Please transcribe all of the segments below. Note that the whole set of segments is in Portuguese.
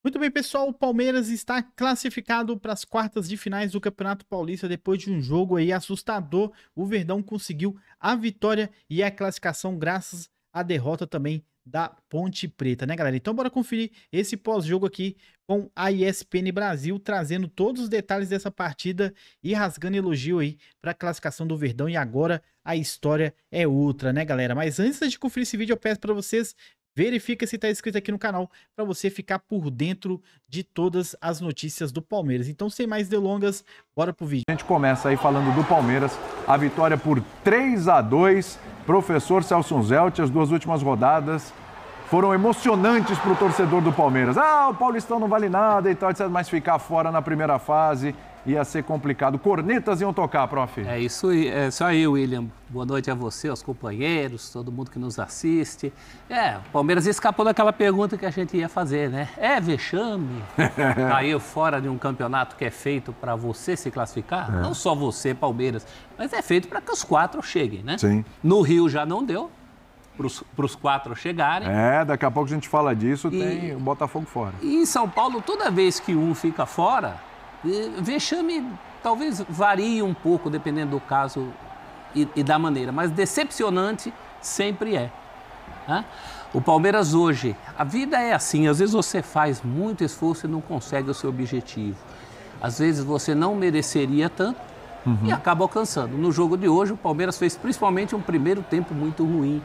Muito bem, pessoal, o Palmeiras está classificado para as quartas de finais do Campeonato Paulista depois de um jogo aí assustador. O Verdão conseguiu a vitória e a classificação graças à derrota também da Ponte Preta, né, galera? Então bora conferir esse pós-jogo aqui com a ESPN Brasil, trazendo todos os detalhes dessa partida e rasgando elogio aí para a classificação do Verdão. E agora a história é outra, né, galera? Mas antes de conferir esse vídeo, eu peço para vocês verifica se está inscrito aqui no canal para você ficar por dentro de todas as notícias do Palmeiras. Então, sem mais delongas, bora pro vídeo. A gente começa aí falando do Palmeiras, a vitória por 3-2, professor Celso Zelt, as duas últimas rodadas foram emocionantes para o torcedor do Palmeiras. O Paulistão não vale nada e tal, etc. Mas ficar fora na primeira fase ia ser complicado. Cornetas iam tocar, prof. É isso aí, William. Boa noite a você, aos companheiros, todo mundo que nos assiste. O Palmeiras escapou daquela pergunta que a gente ia fazer, né? É vexame cair fora de um campeonato que é feito para você se classificar? Não só você, Palmeiras, mas é feito para que os quatro cheguem, né? Sim. No Rio já não deu para os quatro chegarem. Daqui a pouco a gente fala disso, tem o Botafogo fora. E em São Paulo, toda vez que um fica fora, vexame talvez varie um pouco, dependendo do caso e da maneira, mas decepcionante sempre é. Né? O Palmeiras hoje, a vida é assim, às vezes você faz muito esforço e não consegue o seu objetivo. Às vezes você não mereceria tanto e acaba alcançando. No jogo de hoje, o Palmeiras fez principalmente um primeiro tempo muito ruim.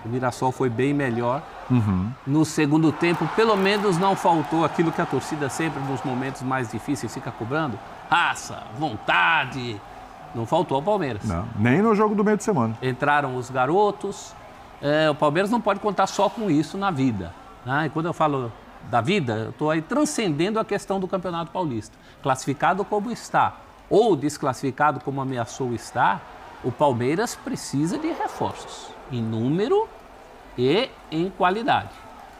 O Mirassol foi bem melhor. No segundo tempo, pelo menos não faltou aquilo que a torcida sempre, nos momentos mais difíceis, fica cobrando. Raça, vontade. Não faltou ao Palmeiras. Não, nem no jogo do meio de semana. Entraram os garotos. O Palmeiras não pode contar só com isso na vida. Né? E quando eu falo da vida, eu estou aí transcendendo a questão do Campeonato Paulista. Classificado como está, ou desclassificado como ameaçou estar, o Palmeiras precisa de reforços em número e em qualidade.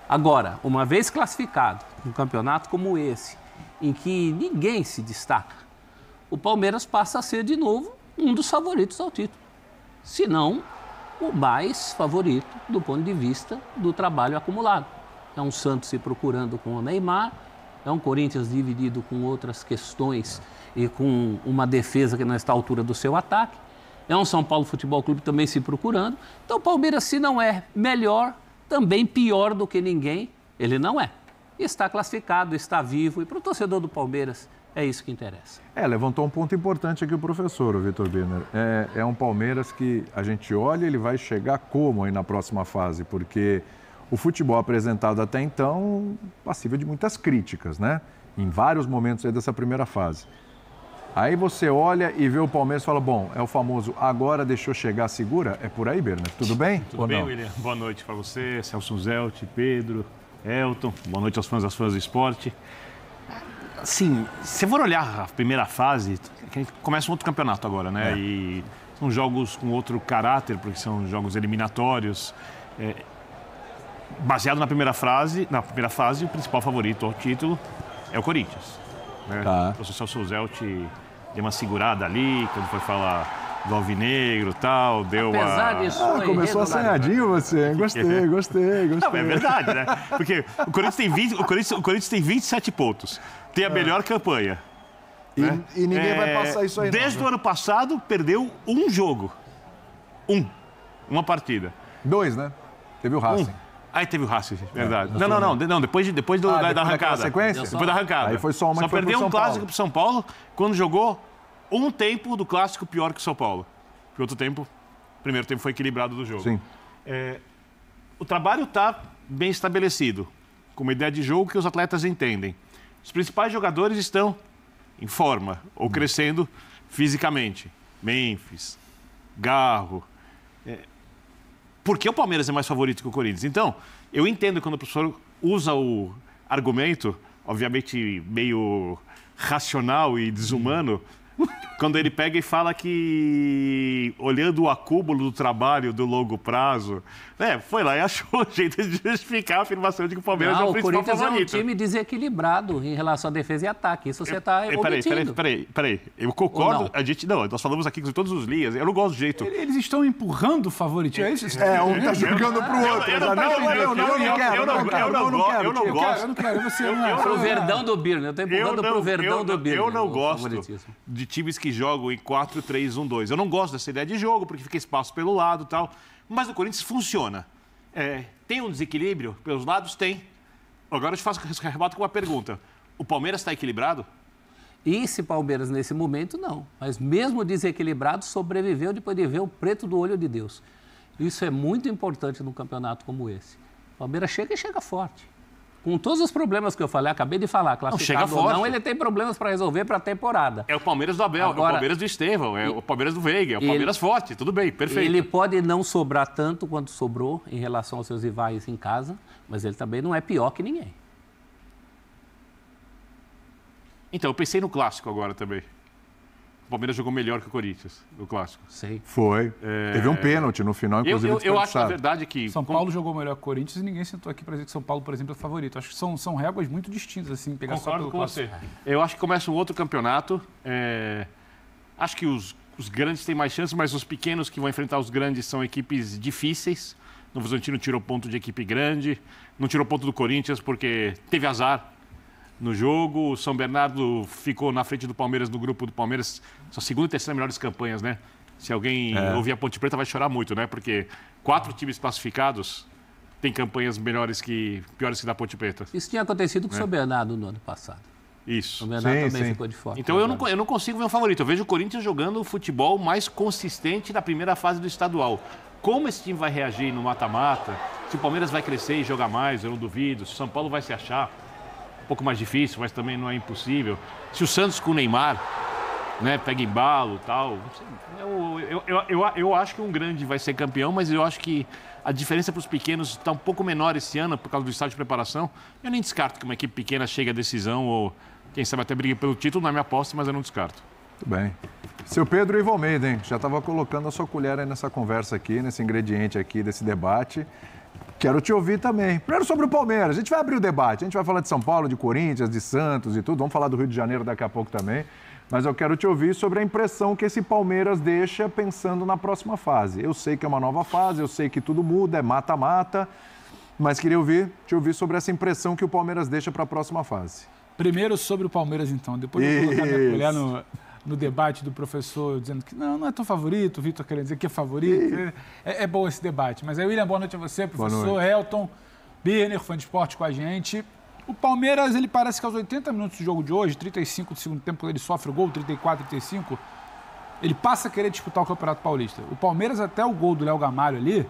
Agora, uma vez classificado num campeonato como esse, em que ninguém se destaca, o Palmeiras passa a ser de novo um dos favoritos ao título. Se não, o mais favorito do ponto de vista do trabalho acumulado. É um Santos se procurando com o Neymar, é um Corinthians dividido com outras questões e com uma defesa que não está à altura do seu ataque. É um São Paulo Futebol Clube também se procurando. Então o Palmeiras, se não é melhor, também pior do que ninguém, ele não é. Está classificado, está vivo e para o torcedor do Palmeiras é isso que interessa. Levantou um ponto importante aqui o professor, o Vitor Birner. É um Palmeiras que a gente olha, ele vai chegar como aí na próxima fase, porque o futebol apresentado até então passível de muitas críticas, né? Em vários momentos aí dessa primeira fase. Aí você olha e vê o Palmeiras e fala, bom, é o famoso agora deixou chegar, segura? É por aí, Berna? Tudo bem? Tudo bem, William? Boa noite para você, Celso Zelt, Pedro, Elton. Boa noite aos fãs das fãs do esporte. Assim, se for olhar a primeira fase, a gente começa um outro campeonato agora, né? E são jogos com outro caráter, porque são jogos eliminatórios. Baseado na primeira fase, o principal favorito ao título é o Corinthians. Né? O professor Celso Zelt deu uma segurada ali, quando foi falar do Alvinegro e tal, deu Apesar disso, começou assanhadinho você, gostei. Não, é verdade, né? Porque o Corinthians tem 27 pontos, tem a melhor campanha. E ninguém vai passar isso aí desde o ano passado, perdeu um jogo. Uma partida. 2, né? Teve o Racing. Aí teve o Racing, verdade. Não, depois da arrancada. Sequência? Depois da arrancada. Aí foi só uma que foi perdeu um clássico pro São Paulo quando jogou um tempo do clássico pior que o São Paulo. Porque o primeiro tempo foi equilibrado do jogo. Sim. O trabalho está bem estabelecido, com uma ideia de jogo que os atletas entendem. Os principais jogadores estão em forma ou crescendo fisicamente. Memphis, Garro. Por que o Palmeiras é mais favorito que o Corinthians? Então, eu entendo quando o professor usa o argumento, obviamente meio racional e desumano, quando ele pega e fala que, olhando o acúmulo do trabalho do longo prazo, foi lá e achou um jeito de justificar a afirmação de que o Palmeiras é o principal favorito. O Corinthians é um time desequilibrado em relação à defesa e ataque. Isso você está omitindo. Peraí. Eu concordo. Nós falamos aqui com todos os linhas. Eu não gosto do jeito. Eles estão empurrando o favorito. É isso? Um tá jogando pro outro. Eu não quero. Pro Verdão do Birner. Eu estou empurrando pro Verdão do Birner. Eu não gosto de times que jogam em 4-3-1-2. Eu não gosto dessa ideia de jogo, porque fica espaço pelo lado e tal. Mas o Corinthians funciona. Tem um desequilíbrio pelos lados? Tem. Agora eu te faço rebato com uma pergunta. O Palmeiras está equilibrado? Esse Palmeiras, nesse momento, não. Mas mesmo desequilibrado, sobreviveu depois de ver o preto do olho de Deus. Isso é muito importante num campeonato como esse. O Palmeiras chega e chega forte. Com todos os problemas que eu falei, acabei de falar, classificado ou não, ele tem problemas para resolver para a temporada. É o Palmeiras do Abel, agora, é o Palmeiras do Estevão, é o Palmeiras do Veiga, é o Palmeiras forte, tudo bem, perfeito. Ele pode não sobrar tanto quanto sobrou em relação aos seus rivais em casa, mas ele também não é pior que ninguém. Então, eu pensei no clássico agora também. O Palmeiras jogou melhor que o Corinthians, no clássico. Sim. Foi. Teve um pênalti no final, inclusive eu acho, na verdade, que... São Paulo jogou melhor que o Corinthians e ninguém sentou aqui para dizer que São Paulo, por exemplo, é favorito. Acho que são réguas muito distintas, assim, pegar Concordo só pelo com clássico. você. Eu acho que começa um outro campeonato. Acho que os grandes têm mais chances, mas os pequenos que vão enfrentar os grandes são equipes difíceis. O Novo Horizontino tirou ponto de equipe grande, não tirou ponto do Corinthians porque teve azar no jogo. O São Bernardo ficou na frente do Palmeiras, no grupo do Palmeiras, só segunda e terceira melhores campanhas, né? Se alguém ouvir a Ponte Preta vai chorar muito, né? Porque 4 times classificados têm campanhas piores que da Ponte Preta. Isso tinha acontecido com o São Bernardo no ano passado. Isso. O São Bernardo também ficou de fora. Então eu não consigo ver um favorito. Eu vejo o Corinthians jogando o futebol mais consistente da primeira fase do estadual. Como esse time vai reagir no mata-mata? Se o Palmeiras vai crescer e jogar mais, eu não duvido. Se o São Paulo vai se achar, um pouco mais difícil, mas também não é impossível. Se o Santos com o Neymar, né, pega embalo e tal. Eu acho que um grande vai ser campeão, mas eu acho que a diferença para os pequenos está um pouco menor esse ano por causa do estágio de preparação. Eu nem descarto que uma equipe pequena chegue à decisão ou, quem sabe, até brigue pelo título, não é minha aposta, mas eu não descarto. Muito bem. Seu Pedro Ivo Almeida, hein? Já estava colocando a sua colher aí nessa conversa aqui, nesse ingrediente aqui desse debate. Quero te ouvir também. Primeiro sobre o Palmeiras. A gente vai abrir o debate. A gente vai falar de São Paulo, de Corinthians, de Santos e tudo. Vamos falar do Rio de Janeiro daqui a pouco também. Mas eu quero te ouvir sobre a impressão que esse Palmeiras deixa pensando na próxima fase. Eu sei que é uma nova fase, eu sei que tudo muda, é mata-mata. Mas queria te ouvir sobre essa impressão que o Palmeiras deixa para a próxima fase. Primeiro sobre o Palmeiras, então. Depois eu vou colocar minha colher no debate do professor, dizendo que não é tão favorito, o Vitor querendo dizer que é favorito. É bom esse debate. Mas aí, William, boa noite a você, professor Helton, Birner, fã de esporte com a gente. O Palmeiras, ele parece que aos 80 minutos do jogo de hoje, 35 do segundo tempo, quando ele sofre o gol, 34, 35, ele passa a querer disputar o Campeonato Paulista. O Palmeiras, até o gol do Léo Gamalho ali,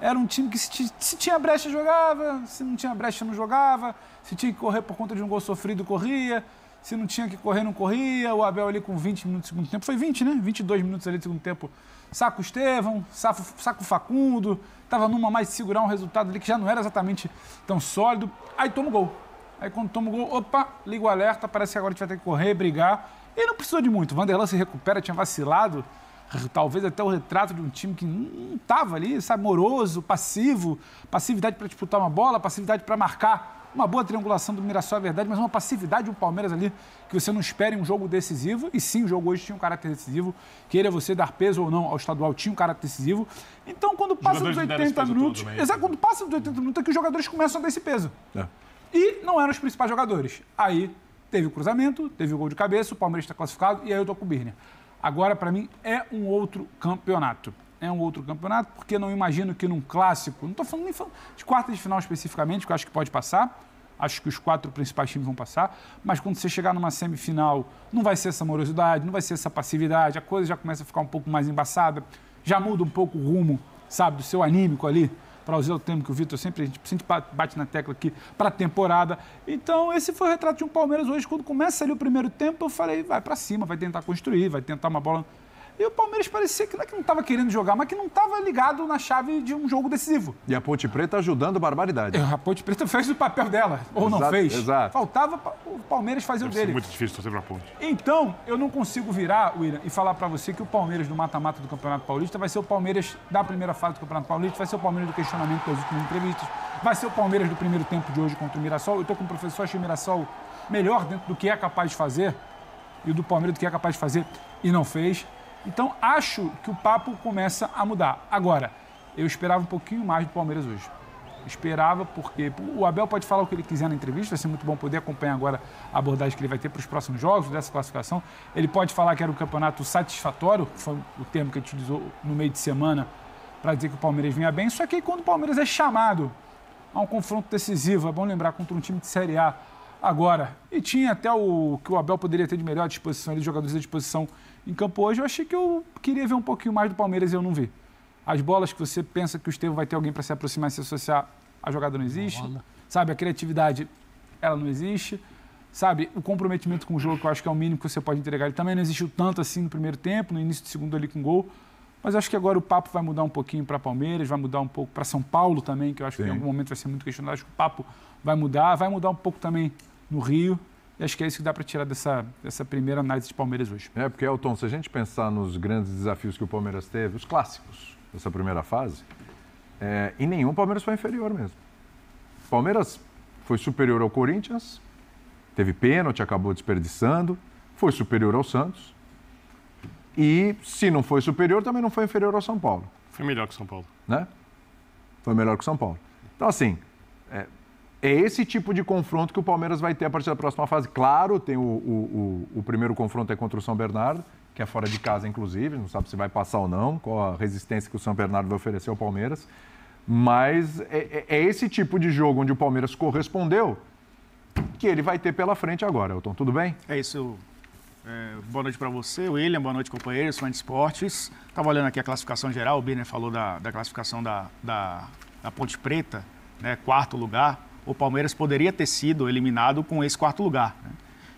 era um time que se tinha brecha, jogava, se não tinha brecha, não jogava, se tinha que correr por conta de um gol sofrido, corria, se não tinha que correr, não corria. O Abel ali com 20 minutos do segundo tempo, foi 20, né? 22 minutos ali do segundo tempo, saca o Estevão, saca o Facundo, estava numa mais de segurar um resultado ali que já não era exatamente tão sólido, aí toma o gol. Aí quando toma o gol, opa, liga o alerta, parece que agora a gente vai ter que correr, brigar. E não precisou de muito, o Vanderlan se recupera, tinha vacilado, talvez até o retrato de um time que não estava ali, sabe, moroso, passivo, passividade para disputar uma bola, passividade para marcar uma boa triangulação do Mirassol, é verdade, mas uma passividade do Palmeiras ali que você não espera em um jogo decisivo. E sim, o jogo hoje tinha um caráter decisivo, queira você dar peso ou não ao estadual, tinha um caráter decisivo. Então, quando passa dos 80 minutos, quando passa dos 80 minutos é que os jogadores começam a dar esse peso. E não eram os principais jogadores. Aí teve o cruzamento, teve o gol de cabeça, o Palmeiras está classificado e aí eu tô com o Birner. Agora, para mim, é um outro campeonato. É um outro campeonato, porque eu não imagino que num clássico, não estou falando nem de quartas de final especificamente, que eu acho que pode passar, acho que os 4 principais times vão passar, mas quando você chegar numa semifinal, não vai ser essa morosidade, não vai ser essa passividade, a coisa já começa a ficar um pouco mais embaçada, já muda um pouco o rumo, sabe, do seu anímico ali, para usar o termo que o Vitor sempre, a gente sempre bate na tecla aqui, para a temporada. Então, esse foi o retrato de um Palmeiras hoje. Quando começa ali o primeiro tempo, eu falei, vai para cima, vai tentar construir, vai tentar uma bola E o Palmeiras parecia que não é que não estava querendo jogar, mas que não estava ligado na chave de um jogo decisivo. E a Ponte Preta ajudando barbaridade. A Ponte Preta fez o papel dela, ou não fez. Exato. Faltava o Palmeiras fazer o dele. É muito difícil torcer pra Ponte. Então, eu não consigo virar, William, e falar pra você que o Palmeiras do mata-mata do Campeonato Paulista vai ser o Palmeiras da primeira fase do Campeonato Paulista, vai ser o Palmeiras do questionamento das últimas entrevistas, vai ser o Palmeiras do primeiro tempo de hoje contra o Mirassol. Eu tô com o professor, achei o Mirassol melhor dentro do que é capaz de fazer, e o do Palmeiras do que é capaz de fazer e não fez. Então, acho que o papo começa a mudar. Agora, eu esperava um pouquinho mais do Palmeiras hoje. Esperava porque o Abel pode falar o que ele quiser na entrevista, vai ser muito bom poder acompanhar agora a abordagem que ele vai ter para os próximos jogos, dessa classificação. Ele pode falar que era um campeonato satisfatório, que foi o termo que ele utilizou no meio de semana, para dizer que o Palmeiras vinha bem. Só que quando o Palmeiras é chamado a um confronto decisivo, é bom lembrar, contra um time de Série A agora, e tinha até o que o Abel poderia ter de melhor disposição, de jogadores à disposição em campo hoje, eu achei que eu queria ver um pouquinho mais do Palmeiras e eu não vi. As bolas que você pensa que o Estevão vai ter alguém para se aproximar e se associar, a jogada não existe. Sabe, a criatividade, ela não existe. Sabe, o comprometimento com o jogo, que eu acho que é o mínimo que você pode entregar, ele também não existiu tanto assim no primeiro tempo, no início do segundo ali com gol. Mas acho que agora o papo vai mudar um pouquinho para Palmeiras, vai mudar um pouco para São Paulo também, que eu acho que em algum momento vai ser muito questionado. Acho que o papo vai mudar um pouco também no Rio. E acho que é isso que dá para tirar dessa primeira análise de Palmeiras hoje. Porque, Elton, se a gente pensar nos grandes desafios que o Palmeiras teve, os clássicos dessa primeira fase, em nenhum o Palmeiras foi inferior mesmo. O Palmeiras foi superior ao Corinthians, teve pênalti, acabou desperdiçando, foi superior ao Santos. E, se não foi superior, também não foi inferior ao São Paulo. Foi melhor que o São Paulo. Né? Foi melhor que o São Paulo. Então, assim, é esse tipo de confronto que o Palmeiras vai ter a partir da próxima fase. Claro, tem o primeiro confronto é contra o São Bernardo, que é fora de casa, inclusive. Não sabe se vai passar ou não, qual a resistência que o São Bernardo vai oferecer ao Palmeiras. Mas é esse tipo de jogo onde o Palmeiras correspondeu que ele vai ter pela frente agora, Elton. Tudo bem? É isso. Boa noite para você, William. Boa noite, companheiros, fãs de esportes. Estava olhando aqui a classificação geral. O Birner falou da classificação da Ponte Preta, né, quarto lugar. O Palmeiras poderia ter sido eliminado com esse quarto lugar, né?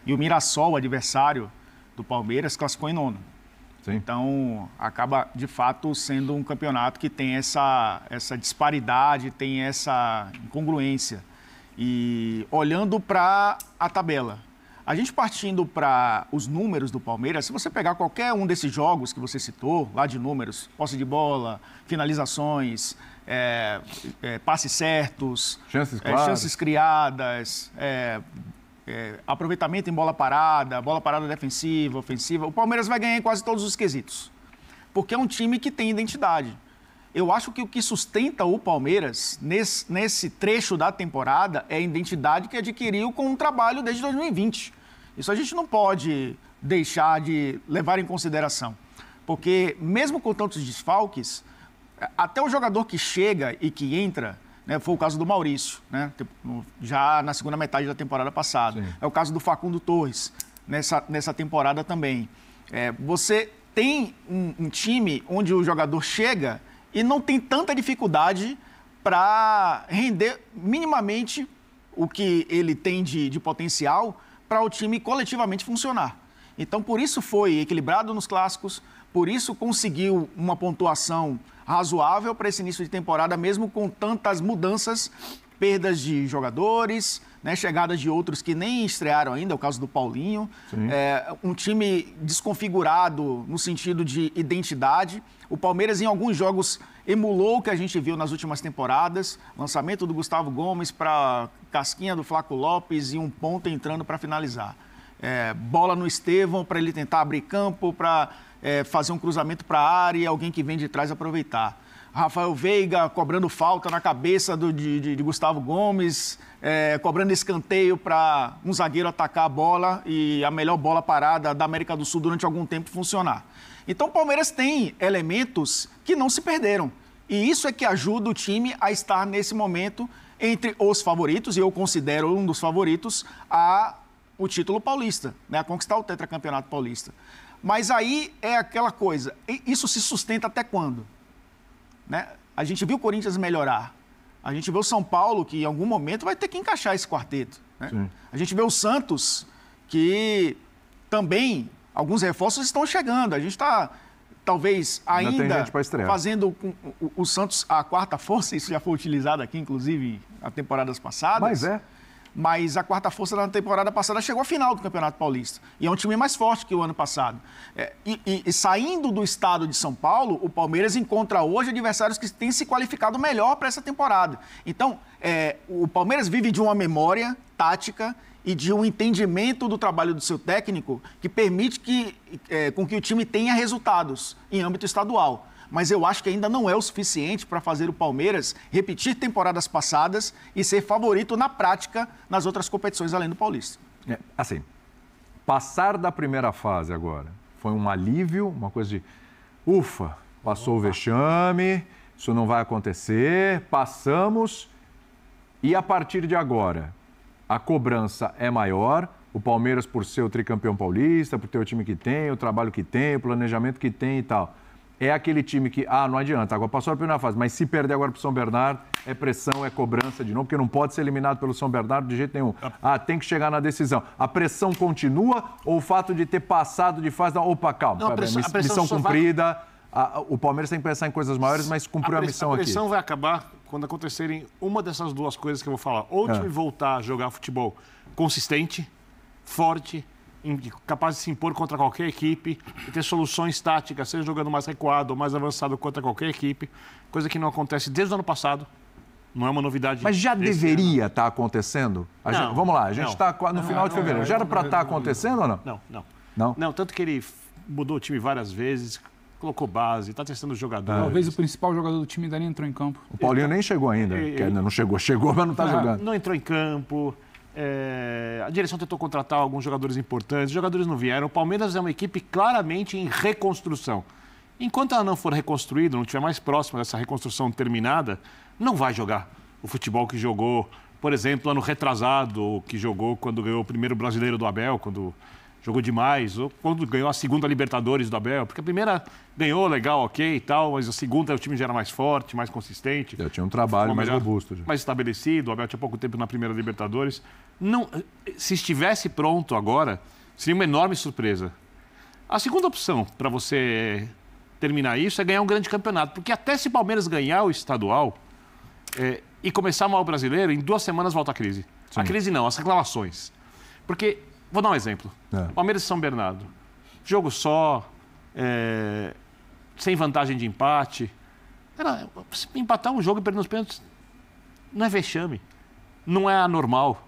E o Mirassol, o adversário do Palmeiras, classificou em nono. Sim. Então, acaba, de fato, sendo um campeonato que tem essa disparidade, tem essa incongruência. E olhando para a tabela, a gente partindo para os números do Palmeiras, se você pegar qualquer um desses jogos que você citou, lá de números, posse de bola, finalizações, passes certos, chances criadas, aproveitamento em bola parada defensiva, ofensiva, o Palmeiras vai ganhar em quase todos os quesitos, porque é um time que tem identidade. Eu acho que o que sustenta o Palmeiras nesse trecho da temporada é a identidade que adquiriu com o trabalho desde 2020. Isso a gente não pode deixar de levar em consideração, porque mesmo com tantos desfalques, até o jogador que chega e que entra, né, foi o caso do Maurício, né, já na segunda metade da temporada passada. Sim. É o caso do Facundo Torres, nessa temporada também. Você tem um time onde o jogador chega e não tem tanta dificuldade para render minimamente o que ele tem de potencial para o time coletivamente funcionar. Então, por isso foi equilibrado nos clássicos, por isso conseguiu uma pontuação razoável para esse início de temporada, mesmo com tantas mudanças, perdas de jogadores, né, chegadas de outros que nem estrearam ainda, é o caso do Paulinho. Um time desconfigurado no sentido de identidade. O Palmeiras, em alguns jogos, emulou o que a gente viu nas últimas temporadas. Lançamento do Gustavo Gomes para casquinha do Flaco Lopes e um ponta entrando para finalizar. Bola no Estevão para ele tentar abrir campo, para fazer um cruzamento para a área e alguém que vem de trás aproveitar. Rafael Veiga cobrando falta na cabeça de Gustavo Gomes, cobrando escanteio para um zagueiro atacar a bola e a melhor bola parada da América do Sul durante algum tempo funcionar. Então o Palmeiras tem elementos que não se perderam. E isso é que ajuda o time a estar nesse momento entre os favoritos, e eu considero um dos favoritos, o título paulista, né, a conquistar o tetracampeonato paulista. Mas aí é aquela coisa, isso se sustenta até quando? Né? A gente viu o Corinthians melhorar, a gente vê o São Paulo, que em algum momento vai ter que encaixar esse quarteto. Né? A gente vê o Santos, que também alguns reforços estão chegando. A gente está talvez Ainda tem ainda gente pra estrear. fazendo o Santos a quarta força, isso já foi utilizado aqui, inclusive, nas temporadas passadas. Mas a quarta força na temporada passada chegou à final do Campeonato Paulista. E é um time mais forte que o ano passado. E saindo do estado de São Paulo, o Palmeiras encontra hoje adversários que têm se qualificado melhor para essa temporada. Então, o Palmeiras vive de uma memória tática e de um entendimento do trabalho do seu técnico que permite com que o time tenha resultados em âmbito estadual. Mas eu acho que ainda não é o suficiente para fazer o Palmeiras repetir temporadas passadas e ser favorito na prática nas outras competições além do Paulista. Assim, passar da primeira fase agora foi um alívio, uma coisa de ufa, passou o vexame, isso não vai acontecer, passamos e a partir de agora a cobrança é maior, o Palmeiras por ser o tricampeão paulista, por ter o time que tem, o trabalho que tem, o planejamento que tem e tal. É aquele time que, não adianta, agora passou a primeira fase, mas se perder agora para o São Bernardo, é pressão, é cobrança de novo, porque não pode ser eliminado pelo São Bernardo de jeito nenhum. Tem que chegar na decisão. A pressão continua ou o fato de ter passado de fase... Opa, calma, missão cumprida, o Palmeiras tem que pensar em coisas maiores, mas cumpriu a missão aqui. A pressão vai acabar quando acontecerem uma dessas duas coisas que eu vou falar. Ou o time voltar a jogar futebol consistente, forte, capaz de se impor contra qualquer equipe e ter soluções táticas, seja jogando mais recuado ou mais avançado contra qualquer equipe, coisa que não acontece desde o ano passado, não é uma novidade. Mas já deveria estar acontecendo? Vamos lá, a gente está no final de fevereiro. Já era para estar acontecendo ou não? Não, tanto que ele mudou o time várias vezes, colocou base, está testando os jogadores. Talvez o principal jogador do time ainda nem entrou em campo. O Paulinho nem chegou ainda, não chegou, mas não está jogando. Não entrou em campo. A direção tentou contratar alguns jogadores importantes, os jogadores não vieram. O Palmeiras é uma equipe claramente em reconstrução. Enquanto ela não for reconstruída, não estiver mais próxima dessa reconstrução terminada, não vai jogar o futebol que jogou, por exemplo, ano retrasado, que jogou quando ganhou o primeiro brasileiro do Abel, quando jogou demais, ou quando ganhou a segunda Libertadores do Abel, porque a primeira ganhou, legal, ok e tal, mas a segunda o time já era mais forte, mais consistente. Já tinha um trabalho mais robusto. Mais estabelecido, o Abel tinha pouco tempo na primeira Libertadores. Não, se estivesse pronto agora, seria uma enorme surpresa. A segunda opção para você terminar isso é ganhar um grande campeonato, porque até se o Palmeiras ganhar o estadual e começar mal o brasileiro, em 2 semanas volta a crise. Sim. A crise não, as reclamações. Porque, vou dar um exemplo, Palmeiras e São Bernardo, jogo só, sem vantagem de empate. Empatar um jogo e perder nos pênaltis não é vexame, não é anormal.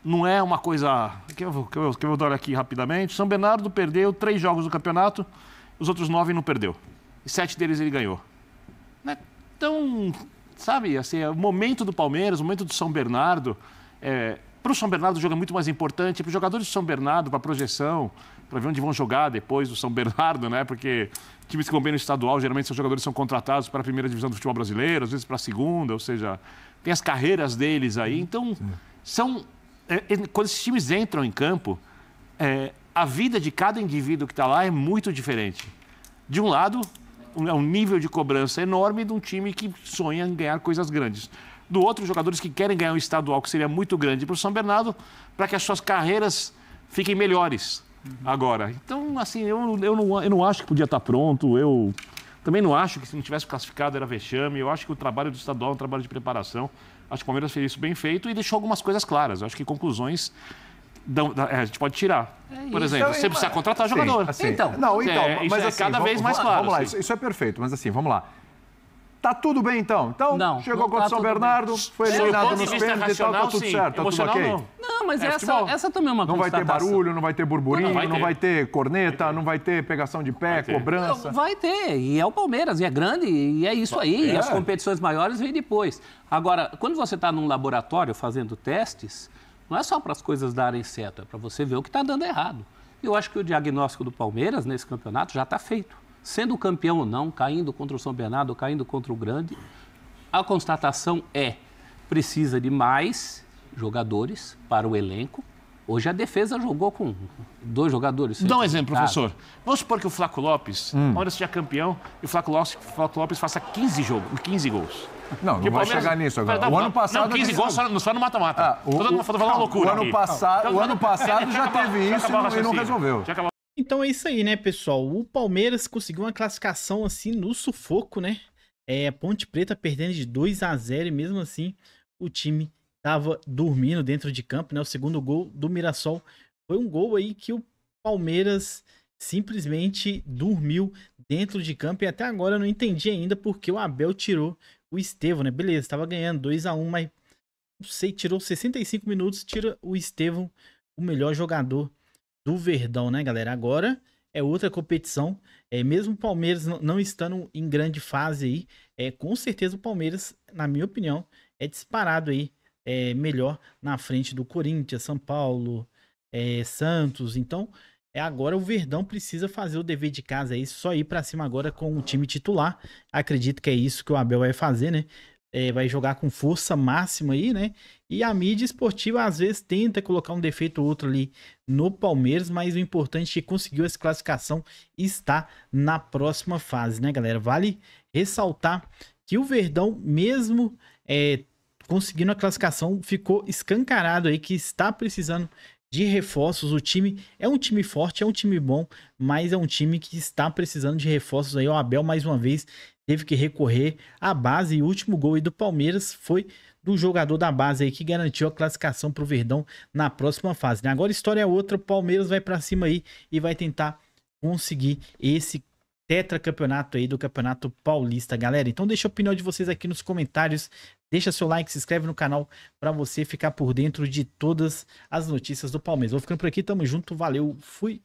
Não é uma coisa que eu vou dar aqui rapidamente. São Bernardo perdeu 3 jogos do campeonato, os outros 9 não perdeu. E 7 deles ele ganhou. Então, sabe, assim, o momento do Palmeiras, o momento do São Bernardo, para o São Bernardo o jogo é muito mais importante. Para os jogadores do São Bernardo, para a projeção, para ver onde vão jogar depois do São Bernardo, né? Porque times que vão bem no estadual, geralmente são jogadores que são contratados para a primeira divisão do futebol brasileiro, às vezes para a segunda, ou seja, tem as carreiras deles aí. Então, quando esses times entram em campo, a vida de cada indivíduo que está lá é muito diferente. De um lado, é um nível de cobrança enorme de um time que sonha em ganhar coisas grandes. Do outro, jogadores que querem ganhar um estadual que seria muito grande para o São Bernardo, para que as suas carreiras fiquem melhores agora. Então, assim, eu não acho que podia estar pronto, eu também não acho que se não tivesse classificado era vexame, eu acho que o trabalho do estadual é um trabalho de preparação. Acho que o Palmeiras fez isso bem feito e deixou algumas coisas claras. Eu acho que conclusões a gente pode tirar. Por exemplo, você precisa contratar jogador. Assim, mas isso assim, cada vez mais claro. Vamos lá, isso é perfeito, mas assim, vamos lá. Tá tudo bem então? Então, chegou contra o São Bernardo, foi eliminado nos pênaltis e tal, tá tudo certo, tá tudo ok? Não, mas essa também é uma constatação. Não vai ter barulho, não vai ter burburinho, não vai ter corneta, não vai ter pegação de pé, cobrança. Vai ter, e é o Palmeiras, e é grande, e é isso aí, e as competições maiores vêm depois. Agora, quando você está num laboratório fazendo testes, não é só para as coisas darem certo, é para você ver o que está dando errado. Eu acho que o diagnóstico do Palmeiras nesse campeonato já está feito. Sendo campeão ou não, caindo contra o São Bernardo, caindo contra o Grande, a constatação precisa de mais jogadores para o elenco. Hoje a defesa jogou com 2 jogadores. Dá um exemplo, professor. Vamos supor que o Flaco Lopes, Palmeiras seja campeão, e o Flaco Lopes faça 15 gols. Não vai chegar nisso agora. O ano passado... Não, 15 gols só no mata-mata. Todo mundo falando uma loucura. O ano passado já teve isso e não resolveu. Então é isso aí, né, pessoal? O Palmeiras conseguiu uma classificação assim no sufoco, né? Ponte Preta perdendo de 2-0 e mesmo assim o time tava dormindo dentro de campo, né? O segundo gol do Mirassol foi um gol aí que o Palmeiras simplesmente dormiu dentro de campo e até agora eu não entendi ainda porque o Abel tirou o Estevão, né? Beleza, tava ganhando 2-1, mas não sei, tirou 65 minutos, tira o Estevão, o melhor jogador do Verdão, né, galera? Agora é outra competição. Mesmo o Palmeiras não estando em grande fase aí, com certeza o Palmeiras, na minha opinião, é disparado aí, melhor na frente do Corinthians, São Paulo, Santos. Então, agora o Verdão precisa fazer o dever de casa aí, só ir pra cima agora com o time titular. Acredito que é isso que o Abel vai fazer, né? Vai jogar com força máxima aí, né? E a mídia esportiva às vezes tenta colocar um defeito ou outro ali no Palmeiras, mas o importante é que conseguiu essa classificação e está na próxima fase, né, galera? Vale ressaltar que o Verdão, mesmo conseguindo a classificação, ficou escancarado aí que está precisando de reforços. O time é um time forte, é um time bom, mas é um time que está precisando de reforços aí. O Abel, mais uma vez, teve que recorrer à base e o último gol aí do Palmeiras foi do jogador da base aí que garantiu a classificação para o Verdão na próxima fase, né? Agora a história é outra, o Palmeiras vai para cima aí e vai tentar conseguir esse tetracampeonato aí do Campeonato Paulista, galera. Então deixa a opinião de vocês aqui nos comentários, deixa seu like, se inscreve no canal para você ficar por dentro de todas as notícias do Palmeiras. Vou ficando por aqui, tamo junto, valeu, fui!